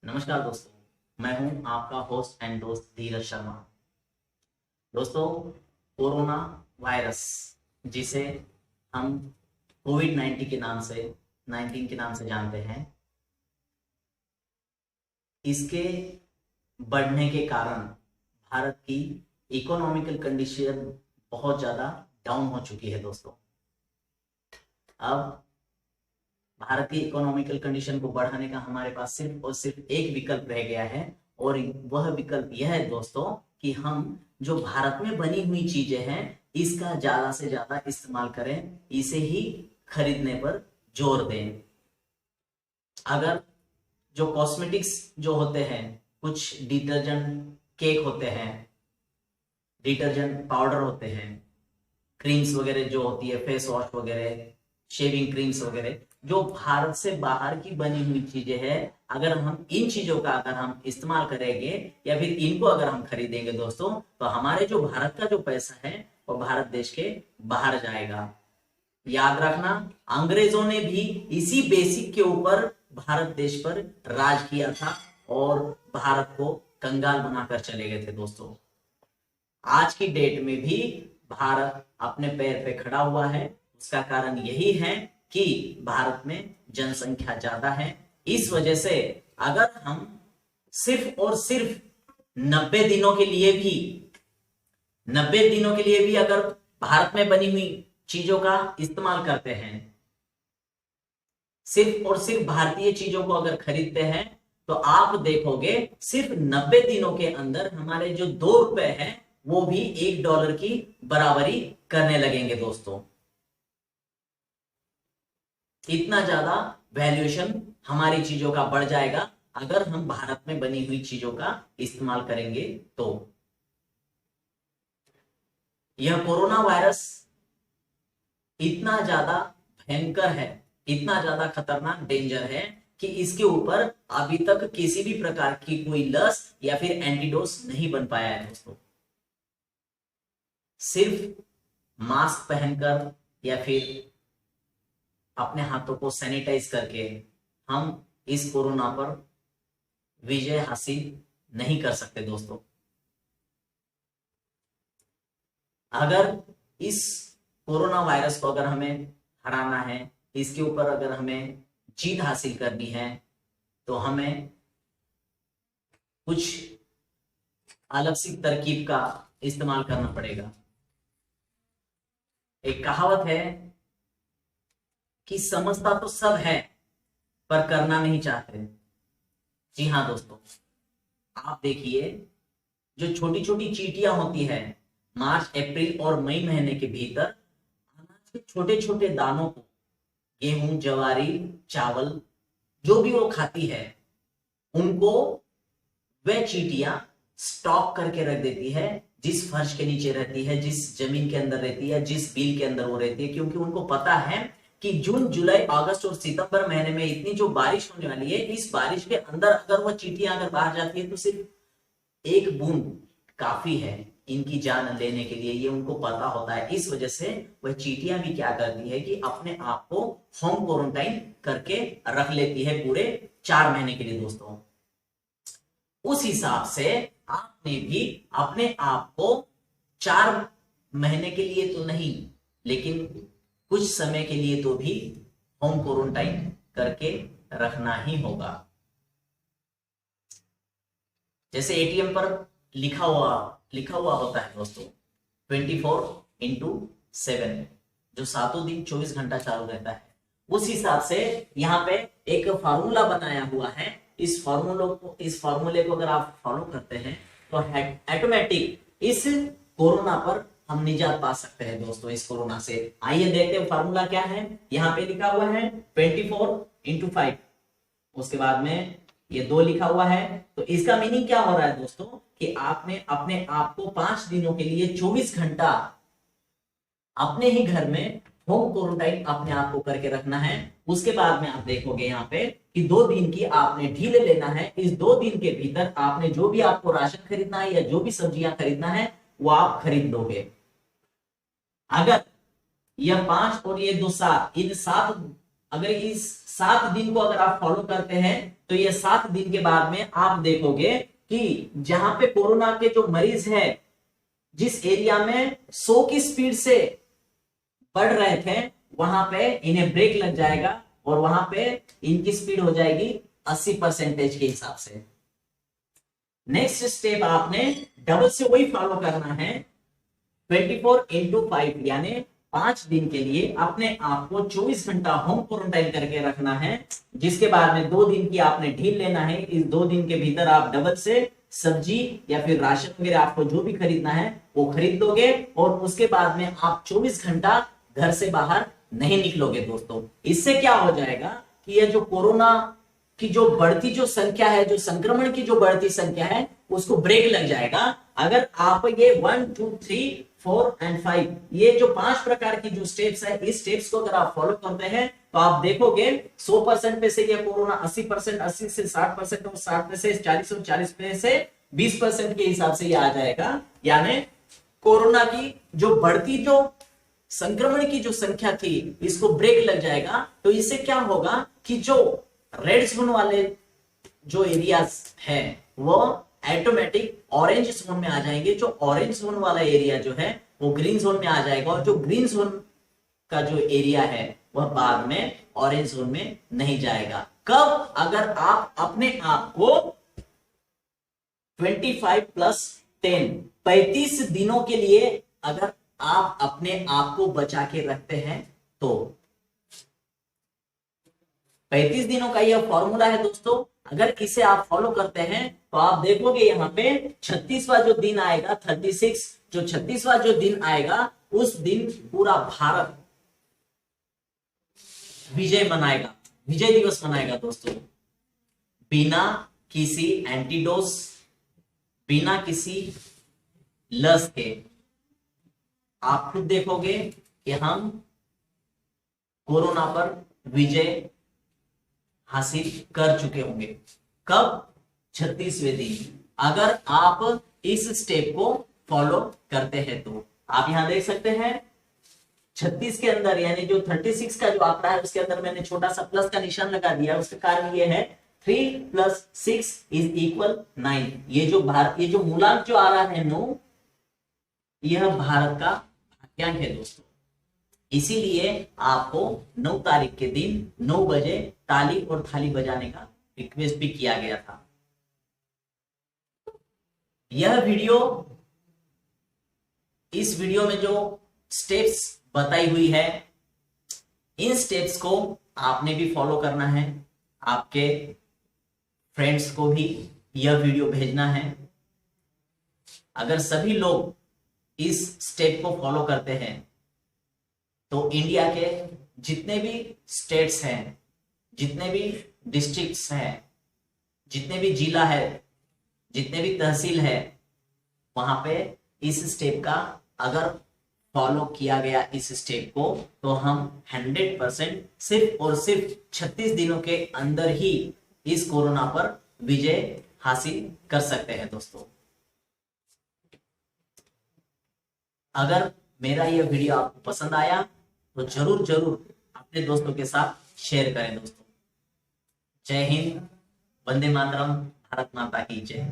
नमस्कार दोस्तों, मैं हूं आपका होस्ट एंड दोस्त धीरज शर्मा। दोस्तों, कोरोना वायरस जिसे हम कोविड 19 के नाम से जानते हैं, इसके बढ़ने के कारण भारत की इकोनॉमिकल कंडीशन बहुत ज़्यादा डाउन हो चुकी है। दोस्तों, अब भारत की इकोनॉमिकल कंडीशन को बढ़ाने का हमारे पास सिर्फ और सिर्फ एक विकल्प रह गया है, और वह विकल्प यह है दोस्तों कि हम जो भारत में बनी हुई चीजें हैं इसका ज्यादा से ज्यादा इस्तेमाल करें, इसे ही खरीदने पर जोर दें। अगर जो कॉस्मेटिक्स जो होते हैं, कुछ डिटर्जेंट केक होते हैं, डिटर्जेंट पाउडर होते हैं, क्रीम्स वगैरह जो होती है, फेस वॉश वगैरह, शेविंग क्रीम्स वगैरह, जो भारत से बाहर की बनी हुई चीजें हैं, अगर हम इन चीजों का अगर हम इस्तेमाल करेंगे या फिर इनको अगर हम खरीदेंगे दोस्तों, तो हमारे जो भारत का जो पैसा है वो भारत देश के बाहर जाएगा। याद रखना, अंग्रेजों ने भी इसी बेसिक के ऊपर भारत देश पर राज किया था और भारत को कंगाल बनाकर चले गए थे। दोस्तों, आज की डेट में भी भारत अपने पैर पे खड़ा हुआ है। उसका कारण यही है कि भारत में जनसंख्या ज्यादा है। इस वजह से अगर हम सिर्फ और सिर्फ 90 दिनों के लिए भी अगर भारत में बनी हुई चीजों का इस्तेमाल करते हैं, सिर्फ और सिर्फ भारतीय चीजों को अगर खरीदते हैं, तो आप देखोगे सिर्फ 90 दिनों के अंदर हमारे जो ₹2 हैं वो भी $1 की बराबरी करने लगेंगे। दोस्तों, इतना ज्यादा वैल्यूएशन हमारी चीजों का बढ़ जाएगा अगर हम भारत में बनी हुई चीजों का इस्तेमाल करेंगे। तो यह कोरोना वायरस इतना ज्यादा भयंकर है, इतना ज्यादा खतरनाक डेंजर है कि इसके ऊपर अभी तक किसी भी प्रकार की कोई लस या फिर एंटीडोस नहीं बन पाया है। दोस्तों, सिर्फ मास्क पहनकर या फिर अपने हाथों को सैनिटाइज करके हम इस कोरोना पर विजय हासिल नहीं कर सकते। दोस्तों, अगर इस कोरोना वायरस को अगर हमें हराना है, इसके ऊपर अगर हमें जीत हासिल करनी है, तो हमें कुछ अलग सी तरकीब का इस्तेमाल करना पड़ेगा। एक कहावत है कि समझता तो सब है पर करना नहीं चाहते। जी हाँ दोस्तों, आप देखिए, जो छोटी छोटी चींटियां होती है, मार्च अप्रैल और मई महीने के भीतर अनाज के छोटे छोटे दानों को, गेहूं, ज्वारी, चावल जो भी वो खाती है, उनको वह चींटियां स्टॉक करके रख देती है, जिस फर्श के नीचे रहती है, जिस जमीन के अंदर रहती है, जिस बिल के अंदर वो रहती है, क्योंकि उनको पता है कि जून, जुलाई, अगस्त और सितंबर महीने में इतनी जो बारिश होने वाली है, इस बारिश के अंदर अगर वो चींटियां अगर बाहर जाती है तो सिर्फ एक बूंद काफी है इनकी जान लेने के लिए, ये उनको पता होता है। इस वजह से वह चींटियां भी क्या करती है कि अपने आप को होम क्वारंटाइन करके रख लेती है पूरे 4 महीने के लिए। दोस्तों, उस हिसाब से आपने भी अपने आप को 4 महीने के लिए तो नहीं, लेकिन कुछ समय के लिए तो भी होम क्वारंटाइन करके रखना ही होगा। जैसे एटीएम पर लिखा हुआ होता है दोस्तों, 24/7, जो 7 दिन 24 घंटा चालू रहता है। उस हिसाब से यहाँ पे एक फार्मूला बनाया हुआ है। इस फार्मूले को अगर आप फॉलो करते हैं तो ऑटोमेटिक इस कोरोना पर हम निजात पा सकते हैं। दोस्तों, इस कोरोना से आइए देखते हैं फार्मूला क्या है। यहाँ पे लिखा हुआ है 24/5, उसके बाद में ये 2 लिखा हुआ है। तो इसका मीनिंग क्या हो रहा है दोस्तों कि आपने अपने आप को 5 दिनों के लिए 24 घंटा अपने ही घर में होम क्वारंटाइन अपने आप को करके रखना है। उसके बाद में आप देखोगे यहाँ पे कि 2 दिन की आपने ढील लेना है। इस 2 दिन के भीतर आपने जो भी आपको राशन खरीदना है या जो भी सब्जियां खरीदना है वो आप खरीद लोगे। अगर यह 5 और ये 2 7, इन 7, अगर इस 7 दिन को अगर आप फॉलो करते हैं तो ये 7 दिन के बाद में आप देखोगे कि जहां पे कोरोना के जो मरीज है, जिस एरिया में 100 की स्पीड से बढ़ रहे थे, वहां पे इन्हें ब्रेक लग जाएगा और वहां पे इनकी स्पीड हो जाएगी 80% के हिसाब से। नेक्स्ट स्टेप आपने डबल से वही फॉलो करना है। 24x5 यानी 5 दिन के लिए अपने आप को 24 घंटा होम क्वारंटाइन करके रखना है, जिसके बाद में 2 दिन की आपने ढील लेना है। इस 2 दिन के भीतर आप डबल से सब्जी या फिर राशन वगैरह आपको जो भी खरीदना है वो खरीद लोगे और उसके बाद में आप 24 घंटा घर से बाहर नहीं निकलोगे दोस्तों। इससे क्या हो जाएगा कि ये जो कोरोना की जो बढ़ती जो संख्या है, जो संक्रमण की जो बढ़ती संख्या है, उसको ब्रेक लग जाएगा। अगर आप ये 1 2 3 4 एंड 5 ये जो 5 प्रकार की जो स्टेप्स है, इस स्टेप्स को अगर आप फॉलो करते हैं तो आप देखोगे 100% पे से ये कोरोना 80%, 80 से 60% और 60 पे से 40 और 40 पे से 20% के हिसाब से ये आ जाएगा। यानी कोरोना की जो बढ़ती जो संक्रमण की जो संख्या थी, इसको ब्रेक लग जाएगा। तो इससे क्या होगा कि जो रेड जोन वाले जो एरियाज है वो ऑटोमेटिक ऑरेंज जोन में आ जाएंगे। जो ऑरेंज जोन वाला एरिया जो है वो ग्रीन जोन में आ जाएगा और जो ग्रीन जोन का जो एरिया है वह बाद में ऑरेंज जोन में नहीं जाएगा। कब? अगर आप अपने आप को 25+10 35 दिनों के लिए अगर आप अपने आप को बचा के रखते हैं तो 35 दिनों का यह फॉर्मूला है दोस्तों। अगर इसे आप फॉलो करते हैं तो आप देखोगे यहाँ पे 36वां जो दिन आएगा, 36 जो 36वां जो दिन आएगा, उस दिन पूरा भारत विजय मनाएगा, विजय दिवस मनाएगा दोस्तों। बिना किसी एंटीडोस, बिना किसी लस के आप खुद देखोगे कि हम कोरोना पर विजय हासिल कर चुके होंगे। कब? 36वें दिन। अगर आप इस स्टेप को फॉलो करते हैं तो आप यहां देख सकते हैं 36 के अंदर, यानी जो 36 का जो आंकड़ा है उसके अंदर मैंने छोटा सा प्लस का निशान लगा दिया। उसका कारण ये है 3 + 6 = 9। ये जो मूलांक जो आ रहा है 9, यह भारत का भाग्यांक है दोस्तों। इसीलिए आपको 9 तारीख के दिन 9 बजे ताली और थाली बजाने का रिक्वेस्ट भी किया गया था। यह वीडियो, इस वीडियो में जो स्टेप्स बताई हुई है, इन स्टेप्स को आपने भी फॉलो करना है। आपके फ्रेंड्स को भी यह वीडियो भेजना है। अगर सभी लोग इस स्टेप को फॉलो करते हैं तो इंडिया के जितने भी स्टेट्स हैं, जितने भी डिस्ट्रिक्ट्स हैं, जितने भी जिला है, जितने भी तहसील है, वहां पे इस स्टेप का अगर फॉलो किया गया इस स्टेप को, तो हम 100% सिर्फ और सिर्फ 36 दिनों के अंदर ही इस कोरोना पर विजय हासिल कर सकते हैं दोस्तों। अगर मेरा यह वीडियो आपको पसंद आया तो जरूर जरूर अपने दोस्तों के साथ शेयर करें दोस्तों। जय हिंद, वंदे मातरम, भारत माता की जय।